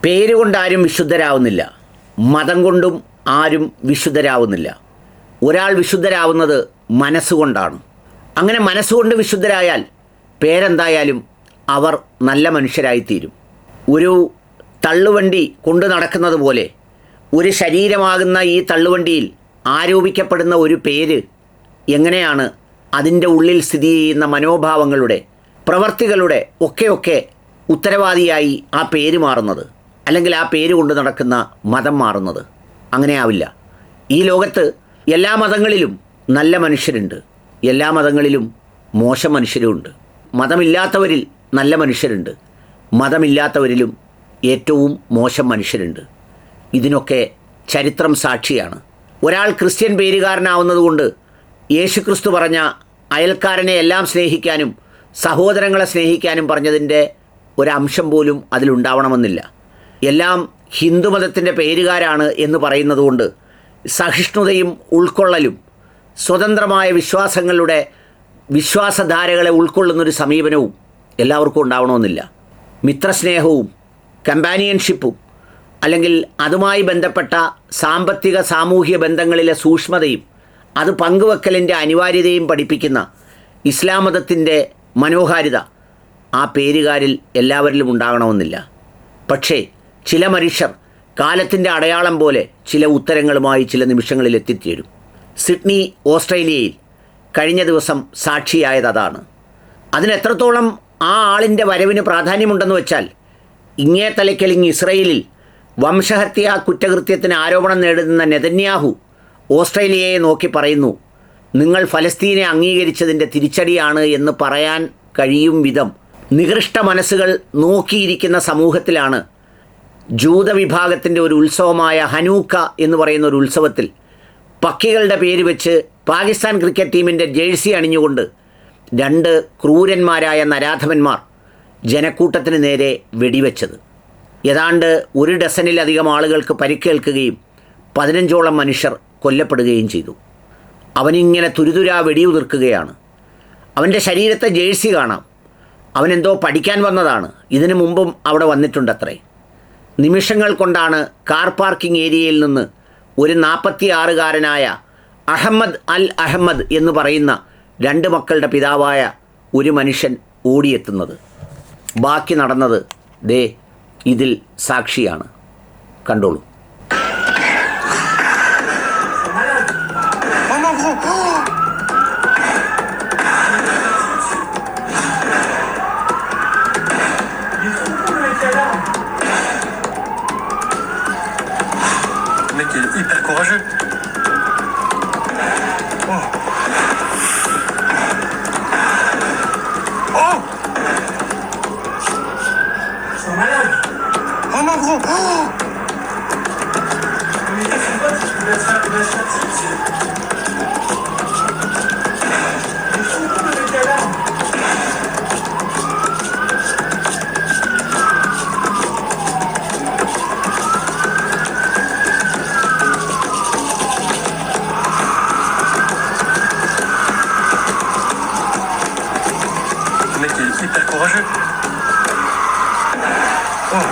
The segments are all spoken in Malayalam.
പേരുകൊണ്ട് ആരും വിശുദ്ധരാവുന്നില്ല, മതം കൊണ്ടും ആരും വിശുദ്ധരാവുന്നില്ല. ഒരാൾ വിശുദ്ധരാവുന്നത് മനസ്സുകൊണ്ടാണ്. അങ്ങനെ മനസ്സുകൊണ്ട് വിശുദ്ധരായാൽ പേരെന്തായാലും അവർ നല്ല മനുഷ്യരായിത്തീരും. ഒരു തള്ളുവണ്ടി കൊണ്ടു നടക്കുന്നത് പോലെ ഒരു ശരീരമാകുന്ന ഈ തള്ളുവണ്ടിയിൽ ആരോപിക്കപ്പെടുന്ന ഒരു പേര് എങ്ങനെയാണ് അതിൻ്റെ ഉള്ളിൽ സ്ഥിതി ചെയ്യുന്ന മനോഭാവങ്ങളുടെ, പ്രവർത്തികളുടെ ഒക്കെ ഉത്തരവാദിയായി ആ പേര് മാറുന്നത്, അല്ലെങ്കിൽ ആ പേര് കൊണ്ട് നടക്കുന്ന മതം മാറുന്നത്? അങ്ങനെ ആവില്ല. ഈ ലോകത്ത് എല്ലാ മതങ്ങളിലും നല്ല മനുഷ്യരുണ്ട്, എല്ലാ മതങ്ങളിലും മോശം മനുഷ്യരുമുണ്ട്. മതമില്ലാത്തവരിൽ നല്ല മനുഷ്യരുണ്ട്, മതമില്ലാത്തവരിലും ഏറ്റവും മോശം മനുഷ്യരുണ്ട്. ഇതിനൊക്കെ ചരിത്രം സാക്ഷിയാണ്. ഒരാൾ ക്രിസ്ത്യൻ പേരുകാരനാവുന്നതുകൊണ്ട് യേശുക്രിസ്തു പറഞ്ഞ അയൽക്കാരനെ എല്ലാം സ്നേഹിക്കാനും സഹോദരങ്ങളെ സ്നേഹിക്കാനും പറഞ്ഞതിൻ്റെ ഒരംശം പോലും അതിലുണ്ടാവണമെന്നില്ല. എല്ലാം ഹിന്ദുമതത്തിൻ്റെ പേരുകാരാണ് എന്ന് പറയുന്നതുകൊണ്ട് സഹിഷ്ണുതയും ഉൾക്കൊള്ളലും സ്വതന്ത്രമായ വിശ്വാസങ്ങളുടെ വിശ്വാസധാരകളെ ഉൾക്കൊള്ളുന്നൊരു സമീപനവും എല്ലാവർക്കും ഉണ്ടാവണമെന്നില്ല. മിത്രസ്നേഹവും കമ്പാനിയൻഷിപ്പും അല്ലെങ്കിൽ അതുമായി ബന്ധപ്പെട്ട സാമ്പത്തിക സാമൂഹിക ബന്ധങ്ങളിലെ സൂക്ഷ്മതയും അത് പങ്കുവെക്കലിൻ്റെ അനിവാര്യതയും പഠിപ്പിക്കുന്ന ഇസ്ലാം മതത്തിൻ്റെ മനോഹാരിത ആ പേരുകാരിൽ എല്ലാവരിലും ഉണ്ടാകണമെന്നില്ല. പക്ഷേ ചില മനുഷ്യർ കാലത്തിൻ്റെ അടയാളം പോലെ ചില ഉത്തരങ്ങളുമായി ചില നിമിഷങ്ങളിൽ എത്തിച്ചേരും. സിഡ്നി, ഓസ്ട്രേലിയയിൽ കഴിഞ്ഞ ദിവസം സാക്ഷിയായത് അതാണ്. അതിനെത്രത്തോളം ആ ആളിൻ്റെ വരവിന് പ്രാധാന്യമുണ്ടെന്ന് വെച്ചാൽ, ഇങ്ങേ തലയ്ക്കലിങ് ഇസ്രയേലിൽ വംശഹത്യാ കുറ്റകൃത്യത്തിന് ആരോപണം നേടുന്ന നെതന്യാഹു ഓസ്ട്രേലിയയെ നോക്കി പറയുന്നു, നിങ്ങൾ ഫലസ്തീനെ അംഗീകരിച്ചതിൻ്റെ തിരിച്ചടിയാണ് എന്ന് പറയാൻ കഴിയും വിധം നികൃഷ്ട മനസ്സുകൾ നോക്കിയിരിക്കുന്ന സമൂഹത്തിലാണ് ജൂത വിഭാഗത്തിൻ്റെ ഒരു ഉത്സവമായ ഹനൂക്ക എന്ന് പറയുന്ന ഒരു ഉത്സവത്തിൽ പക്കികളുടെ പേര് വെച്ച് പാകിസ്ഥാൻ ക്രിക്കറ്റ് ടീമിൻ്റെ ജേഴ്സി അണിഞ്ഞുകൊണ്ട് രണ്ട് ക്രൂരന്മാരായ നരാധമന്മാർ ജനക്കൂട്ടത്തിന് നേരെ വെടിവെച്ചത്. ഏതാണ്ട് 1 ഡസനിലധികം ആളുകൾക്ക് പരിക്കേൽക്കുകയും 15ഓളം മനുഷ്യർ കൊല്ലപ്പെടുകയും ചെയ്തു. അവനിങ്ങനെ തുരുതുരാ വെടിയുതിർക്കുകയാണ്. അവൻ്റെ ശരീരത്തെ ജേഴ്സി കാണാം. അവനെന്തോ പഠിക്കാൻ വന്നതാണ്. ഇതിനു മുമ്പും അവിടെ വന്നിട്ടുണ്ടത്രേ. നിമിഷങ്ങൾ കൊണ്ടാണ് കാർ പാർക്കിംഗ് ഏരിയയിൽ നിന്ന് ഒരു 46-കാരനായ അഹമ്മദ് അൽ അഹമ്മദ് എന്ന് പറയുന്ന 2 മക്കളുടെ പിതാവായ ഒരു മനുഷ്യൻ ഓടിയെത്തുന്നത്. ബാക്കി നടന്നത് ദേ ഇതിൽ സാക്ഷിയാണ്. കണ്ടോളൂ. Il est hyper courageux. Oh. Oh. Ils sont malades. Oh mon gros. Oh. Mais ils sont pas, tu vas se faire hyper courageux. Oh.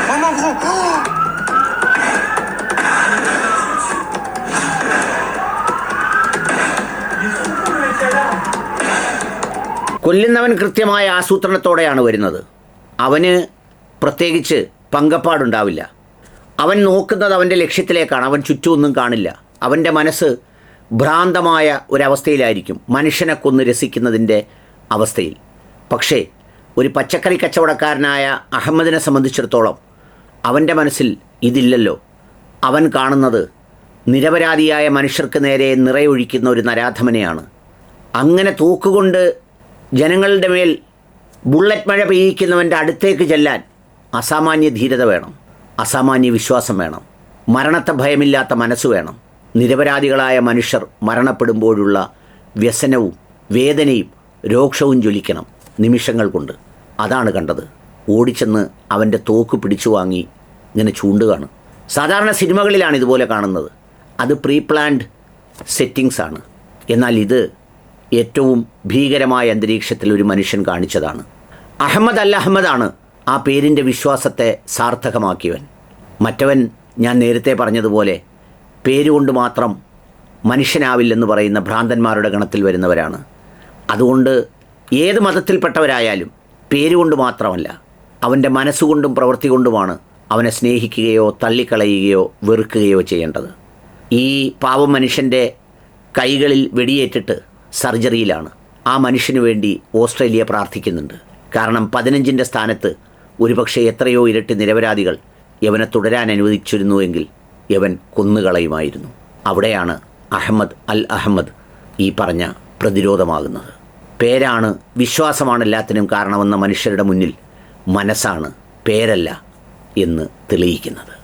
Oh mon gros. Oh. കൊല്ലുന്നവൻ കൃത്യമായ ആസൂത്രണത്തോടെയാണ് വരുന്നത്. അവന് പ്രത്യേകിച്ച് പങ്കപ്പാടുണ്ടാവില്ല. അവൻ നോക്കുന്നത് അവൻ്റെ ലക്ഷ്യത്തിലേക്കാണ്. അവൻ ചുറ്റുമൊന്നും കാണില്ല. അവൻ്റെ മനസ്സ് ഭ്രാന്തമായ ഒരവസ്ഥയിലായിരിക്കും, മനുഷ്യനെ കൊന്ന് രസിക്കുന്നതിൻ്റെ അവസ്ഥയിൽ. പക്ഷേ ഒരു പച്ചക്കറി കച്ചവടക്കാരനായ അഹമ്മദിനെ സംബന്ധിച്ചിടത്തോളം അവൻ്റെ മനസ്സിൽ ഇതില്ലല്ലോ. അവൻ കാണുന്നത് നിരപരാധിയായ മനുഷ്യർക്ക് നേരെ നിറയൊഴിക്കുന്ന ഒരു നരാധമനെയാണ്. അങ്ങനെ തോക്കുകൊണ്ട് ജനങ്ങളുടെ മേൽ ബുള്ളറ്റ് മഴ പെയ്യിക്കുന്നവൻ്റെ അടുത്തേക്ക് ചെല്ലാൻ അസാമാന്യ ധീരത വേണം, അസാമാന്യ വിശ്വാസം വേണം, മരണത്തെ ഭയമില്ലാത്ത മനസ്സ് വേണം. നിരപരാധികളായ മനുഷ്യർ മരണപ്പെടുമ്പോഴുള്ള വ്യസനവും വേദനയും രോക്ഷവും ജ്വലിക്കണം നിമിഷങ്ങൾ കൊണ്ട്. അതാണ് കണ്ടത്. ഓടിച്ചെന്ന് അവൻ്റെ തോക്ക് പിടിച്ചു വാങ്ങി ഇങ്ങനെ ചൂണ്ടുകയാണ്. സാധാരണ സിനിമകളിലാണ് ഇതുപോലെ കാണുന്നത്. അത് പ്രീ പ്ലാൻഡ് സെറ്റിങ്സാണ്. എന്നാൽ ഇത് ഏറ്റവും ഭീകരമായ അന്തരീക്ഷത്തിൽ ഒരു മനുഷ്യൻ കാണിച്ചതാണ്. അഹമ്മദ് അൽ അഹമ്മദാണ് ആ പേരിൻ്റെ വിശ്വാസത്തെ സാർത്ഥകമാക്കിയവൻ. മറ്റവൻ ഞാൻ നേരത്തെ പറഞ്ഞതുപോലെ പേരുകൊണ്ട് മാത്രം മനുഷ്യനാവില്ലെന്ന് പറയുന്ന ഭ്രാന്തന്മാരുടെ ഗണത്തിൽ വരുന്നവരാണ്. അതുകൊണ്ട് ഏത് മതത്തിൽപ്പെട്ടവരായാലും പേരുകൊണ്ട് മാത്രമല്ല, അവൻ്റെ മനസ്സുകൊണ്ടും പ്രവൃത്തി കൊണ്ടുമാണ് അവനെ സ്നേഹിക്കുകയോ തള്ളിക്കളയുകയോ വെറുക്കുകയോ ചെയ്യേണ്ടത്. ഈ പാവം മനുഷ്യൻ്റെ കൈകളിൽ വെടിയേറ്റിട്ട് സർജറിയിലാണ്. ആ മനുഷ്യന് വേണ്ടി ഓസ്ട്രേലിയ പ്രാർത്ഥിക്കുന്നുണ്ട്. കാരണം 15ൻ്റെ സ്ഥാനത്ത് ഒരുപക്ഷെ എത്രയോ ഇരട്ടി നിരപരാധികൾ യവനെ തുടരാൻ അനുവദിച്ചിരുന്നുവെങ്കിൽ യവൻ കൊന്നുകളയുമായിരുന്നു. അവിടെയാണ് അഹമ്മദ് അൽ അഹമ്മദ് ഈ പറഞ്ഞ പ്രതിരോധമാകുന്നത്. പേരാണ്, വിശ്വാസമാണ് എല്ലാത്തിനും കാരണമെന്ന മനുഷ്യരുടെ മുന്നിൽ മനസ്സാണ് പേരല്ല എന്ന് തെളിയിക്കുന്നത്.